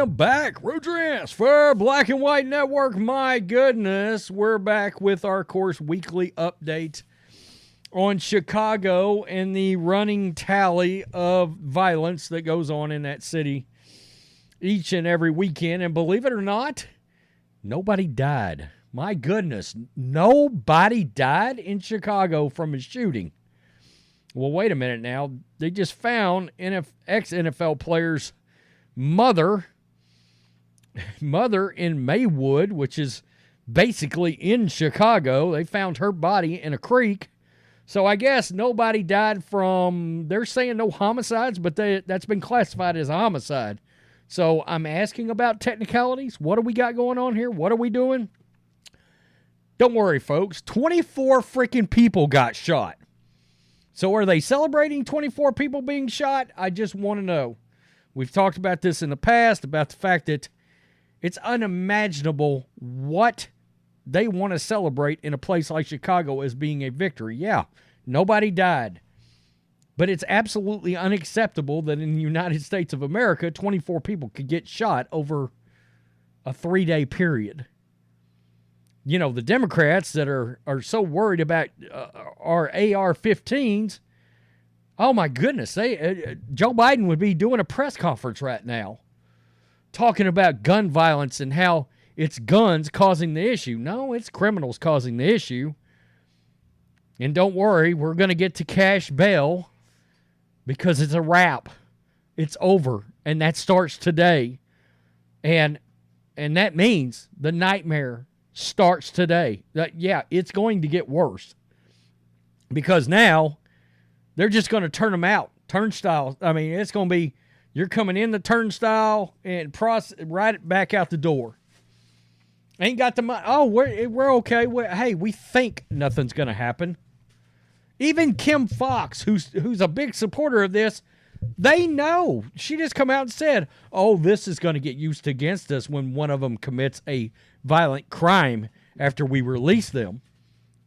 am back. Rodriguez for Black and White Network. My goodness, we're back with our course weekly update on Chicago and the running tally of violence that goes on in that city each and every weekend. And believe it or not, nobody died. My goodness, nobody died in Chicago from a shooting. Well, wait a minute now. They just found ex-NFL player's mother in Maywood, which is basically in Chicago. They found her body in a creek. So I guess nobody died from, they're saying no homicides, but that's been classified as a homicide. So I'm asking about technicalities. What do we got going on here? What are we doing? Don't worry, folks. 24 freaking people got shot. So are they celebrating 24 people being shot? I just want to know. We've talked about this in the past, about the fact that it's unimaginable what they want to celebrate in a place like Chicago as being a victory. Yeah, nobody died. But it's absolutely unacceptable that in the United States of America, 24 people could get shot over a 3-day period. You know, the Democrats that are so worried about our AR-15s, oh my goodness, Joe Biden would be doing a press conference right now talking about gun violence and how it's guns causing the issue. No, it's criminals causing the issue. And don't worry, we're going to get to cash bail because it's a wrap. It's over, and that starts today. And that means the nightmare starts today. Yeah, it's going to get worse because now they're just going to turn them out. Turnstile. I mean, it's going to be you're coming in the turnstile and right back out the door. Ain't got the money. Oh, we're okay. Hey, we think nothing's going to happen. Even Kim Foxx, who's a big supporter of this, they know. She just come out and said, oh, this is going to get used against us when one of them commits a violent crime after we release them.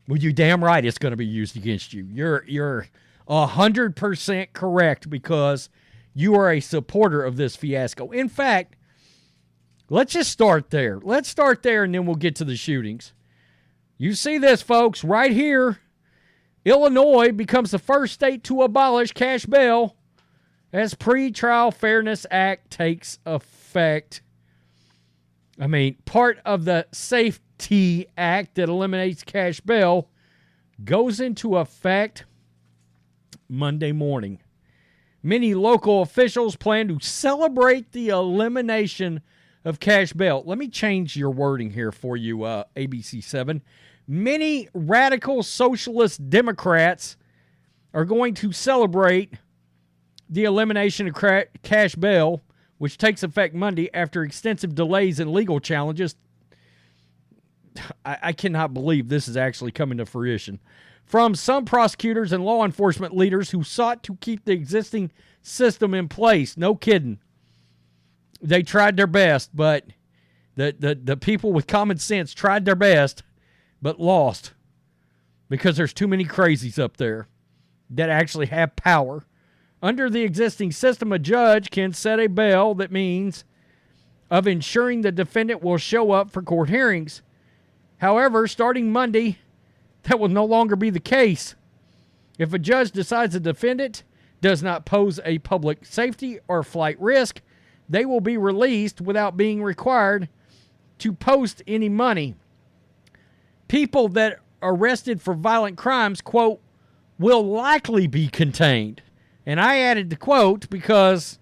Well, you damn right it's going to be used against you. You're 100% correct because you are a supporter of this fiasco. In fact, let's just start there. Let's start there, and then we'll get to the shootings. You see this, folks, right here. Illinois becomes the first state to abolish cash bail as Pretrial Fairness Act takes effect. I mean, part of the Safety Act that eliminates cash bail goes into effect Monday morning. Many local officials plan to celebrate the elimination of cash bail. Let me change your wording here for you, ABC7. Many radical socialist Democrats are going to celebrate the elimination of cash bail, which takes effect Monday after extensive delays and legal challenges. I cannot believe this is actually coming to fruition. From some prosecutors and law enforcement leaders who sought to keep the existing system in place. No kidding. They tried their best, but the people with common sense tried their best, but lost because there's too many crazies up there that actually have power. Under the existing system, a judge can set a bail that means of ensuring the defendant will show up for court hearings. However, starting Monday, that will no longer be the case. If a judge decides the defendant does not pose a public safety or flight risk, they will be released without being required to post any money. People that are arrested for violent crimes, quote, will likely be contained. And I added the quote because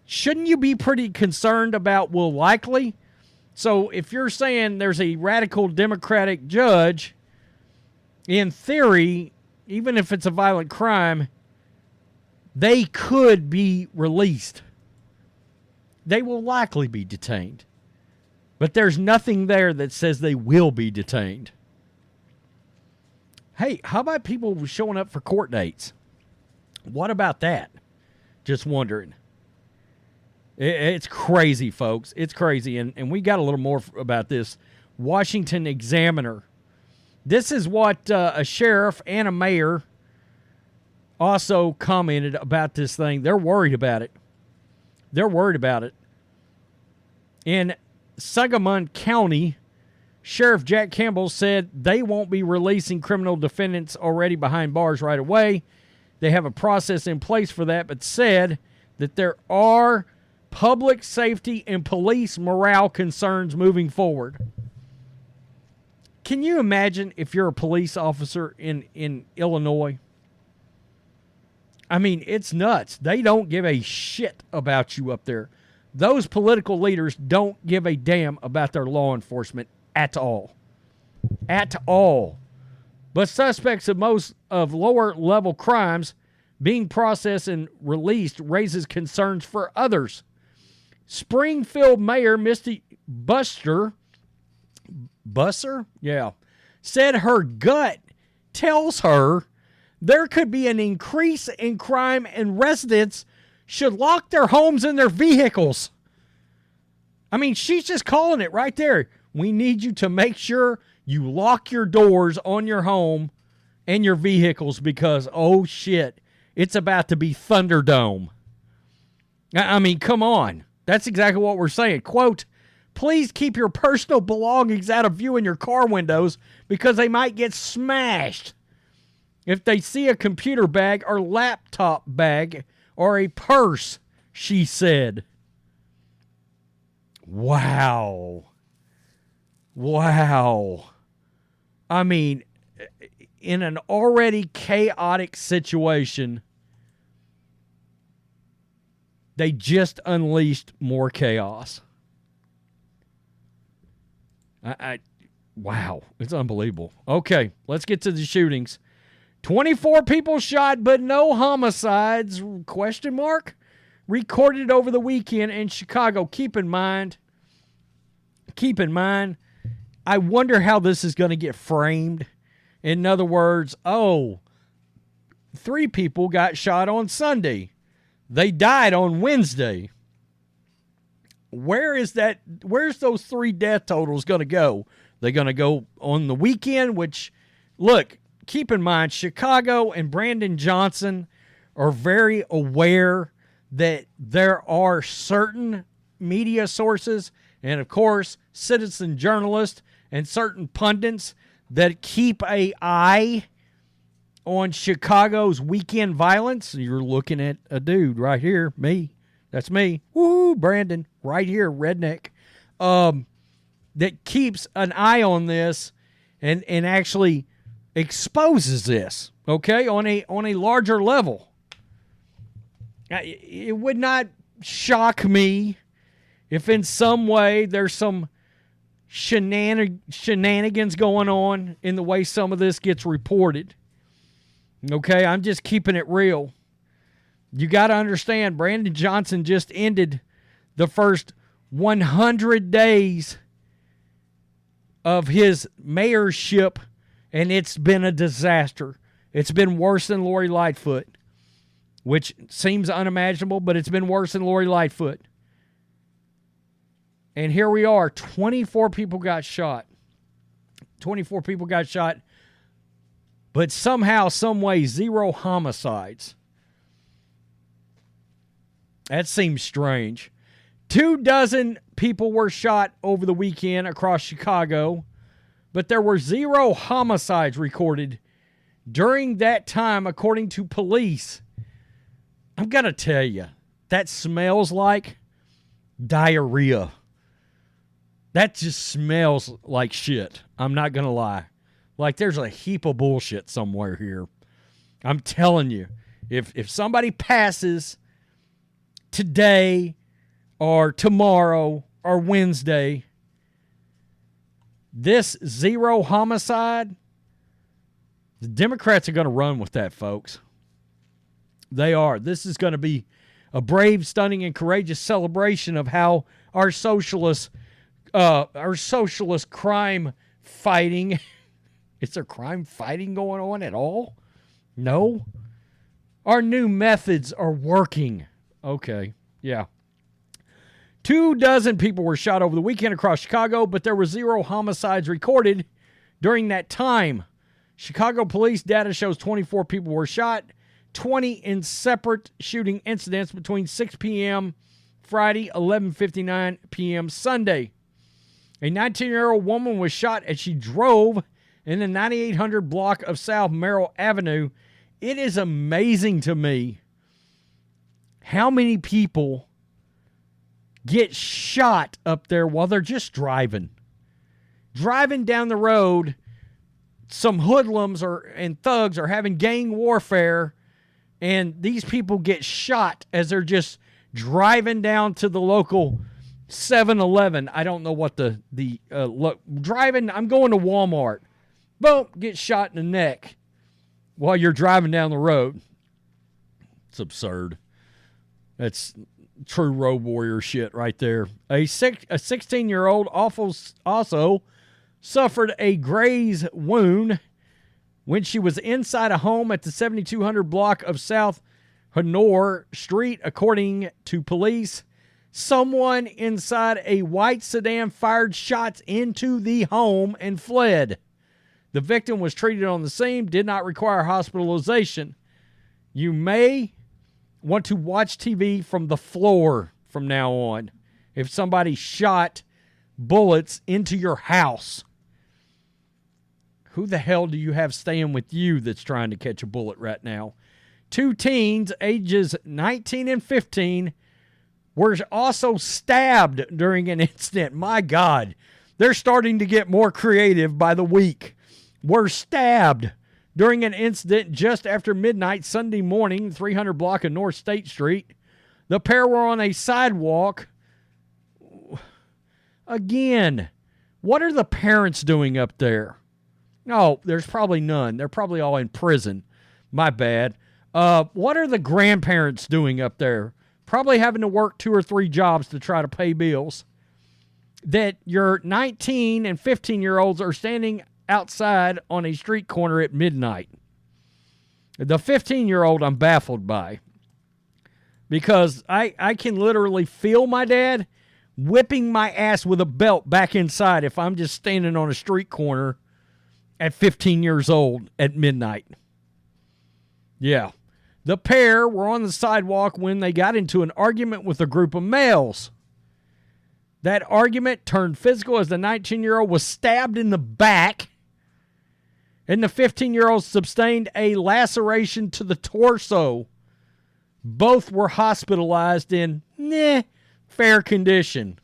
shouldn't you be pretty concerned about will likely? So if you're saying there's a radical Democratic judge, in theory, even if it's a violent crime, they could be released. They will likely be detained. But there's nothing there that says they will be detained. Hey, how about people showing up for court dates? What about that? Just wondering. It's crazy, folks. It's crazy. And we got a little more about this. Washington Examiner. This is what a sheriff and a mayor also commented about this thing. They're worried about it. They're worried about it. In Sangamon County, Sheriff Jack Campbell said they won't be releasing criminal defendants already behind bars right away. They have a process in place for that, but said that there are public safety and police morale concerns moving forward. Can you imagine if you're a police officer in Illinois? I mean, it's nuts. They don't give a shit about you up there. Those political leaders don't give a damn about their law enforcement at all. At all. But suspects of most of lower level crimes being processed and released raises concerns for others. Springfield Mayor Misty Busser, said her gut tells her there could be an increase in crime and residents should lock their homes and their vehicles. I mean, she's just calling it right there. We need you to make sure you lock your doors on your home and your vehicles because, oh shit, it's about to be Thunderdome. I mean, come on. That's exactly what we're saying. Quote, please keep your personal belongings out of view in your car windows because they might get smashed if they see a computer bag or laptop bag or a purse, she said. Wow. I mean, in an already chaotic situation, they just unleashed more chaos. Wow, it's unbelievable. Okay, let's get to the shootings. 24 people shot, but no homicides, question mark, recorded over the weekend in Chicago. Keep in mind, I wonder how this is going to get framed. In other words, 3 people got shot on Sunday. They died on Wednesday. Where's those 3 death totals going to go? They're going to go on the weekend, which, look, keep in mind, Chicago and Brandon Johnson are very aware that there are certain media sources and, of course, citizen journalists and certain pundits that keep an eye on Chicago's weekend violence. You're looking at a dude right here, me. That's me. Woo, Brandon, right here, redneck. That keeps an eye on this and actually exposes this, okay, on a larger level. It would not shock me if in some way there's some shenanigans going on in the way some of this gets reported. Okay, I'm just keeping it real. You got to understand, Brandon Johnson just ended the first 100 days of his mayorship, and it's been a disaster. It's been worse than Lori Lightfoot, which seems unimaginable, but it's been worse than Lori Lightfoot. And here we are, 24 people got shot. 24 people got shot, but somehow, some way, 0 homicides. That seems strange. 24 people were shot over the weekend across Chicago, but there were 0 homicides recorded during that time, according to police. I'm going to tell you, that smells like diarrhea. That just smells like shit. I'm not going to lie. Like there's a heap of bullshit somewhere here. I'm telling you, if somebody passes today or tomorrow or Wednesday, this 0 homicide, the Democrats are going to run with that, folks. They are. This is going to be a brave, stunning, and courageous celebration of how our socialist crime fighting. Is there crime fighting going on at all? No. Our new methods are working. Okay, yeah. 24 people were shot over the weekend across Chicago, but there were 0 homicides recorded during that time. Chicago police data shows 24 people were shot, 20 in separate shooting incidents between 6 p.m. Friday, 11:59 p.m. Sunday. A 19-year-old woman was shot as she drove in the 9800 block of South Merrill Avenue. It is amazing to me how many people get shot up there while they're just driving. Driving down the road, some hoodlums and thugs are having gang warfare, and these people get shot as they're just driving down to the local 7-Eleven. I don't know what driving, I'm going to Walmart. Boom, get shot in the neck while you're driving down the road. It's absurd. That's true road warrior shit right there. A 16-year-old also suffered a graze wound when she was inside a home at the 7200 block of South Honore Street, according to police. Someone inside a white sedan fired shots into the home and fled. The victim was treated on the scene, did not require hospitalization. You may want to watch TV from the floor from now on if somebody shot bullets into your house. Who the hell do you have staying with you that's trying to catch a bullet right now? 2 teens, ages 19 and 15, were also stabbed during an incident. My God, they're starting to get more creative by the week. Were stabbed during an incident just after midnight Sunday morning, 300 block of North State Street. The pair were on a sidewalk. Again, what are the parents doing up there? No, there's probably none. They're probably all in prison. My bad. What are the grandparents doing up there? Probably having to work 2 or 3 jobs to try to pay bills. That your 19 and 15-year-olds are standing outside on a street corner at midnight. The 15-year-old I'm baffled by, because I can literally feel my dad whipping my ass with a belt back inside if I'm just standing on a street corner at 15 years old at midnight. Yeah. The pair were on the sidewalk when they got into an argument with a group of males. That argument turned physical as the 19-year-old was stabbed in the back, and the 15-year-old sustained a laceration to the torso. Both were hospitalized in fair condition.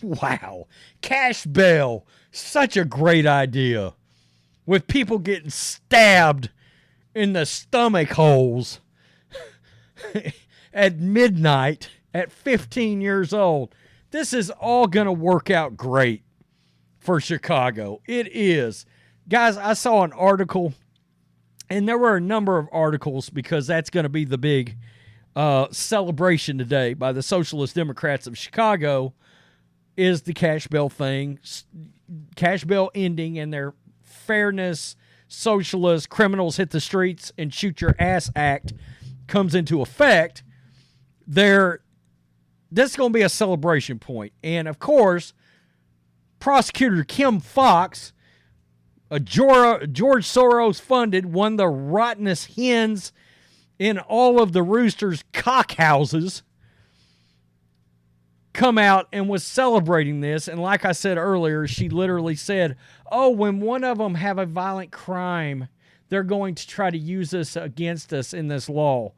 Wow. Cash bail. Such a great idea. With people getting stabbed in the stomach holes at midnight at 15 years old. This is all going to work out great for Chicago. It is. Guys, I saw an article, and there were a number of articles because that's going to be the big celebration today by the Socialist Democrats of Chicago is the cash bail thing. Cash bail ending and their fairness, socialist, criminals hit the streets and shoot your ass act comes into effect. This is going to be a celebration point. And, of course, prosecutor Kim Foxx, a George Soros-funded, one of the rottenest hens in all of the roosters' cockhouses, come out and was celebrating this. And like I said earlier, she literally said, when one of them have a violent crime, they're going to try to use this against us in this law.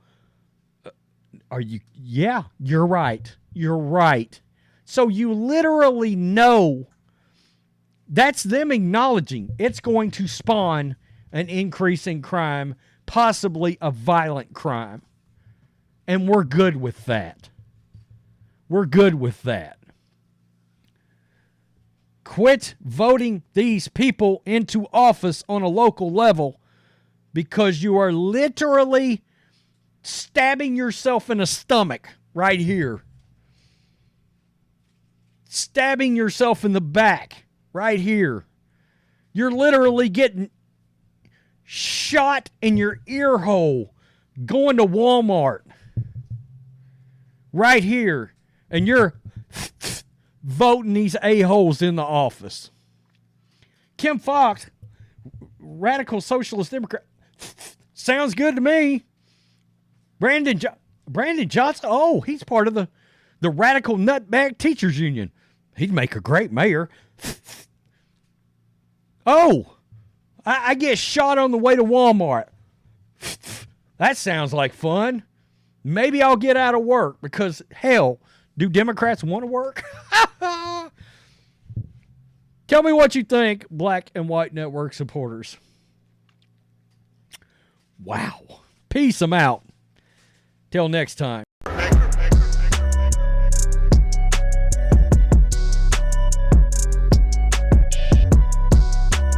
Yeah, you're right. You're right. So you literally know that's them acknowledging it's going to spawn an increase in crime, possibly a violent crime. And we're good with that. We're good with that. Quit voting these people into office on a local level because you are literally stabbing yourself in the stomach right here. Stabbing yourself in the back right here. You're literally getting shot in your ear hole going to Walmart right here. And you're voting these a-holes in the office. Kim Foxx, radical socialist Democrat, sounds good to me. Brandon, Brandon Johnson. Oh, he's part of the Radical Nutbag Teachers Union. He'd make a great mayor. Oh, I get shot on the way to Walmart. That sounds like fun. Maybe I'll get out of work because, hell, do Democrats want to work? Tell me what you think, Black and White Network supporters. Wow. Peace. I'm out. Till next time.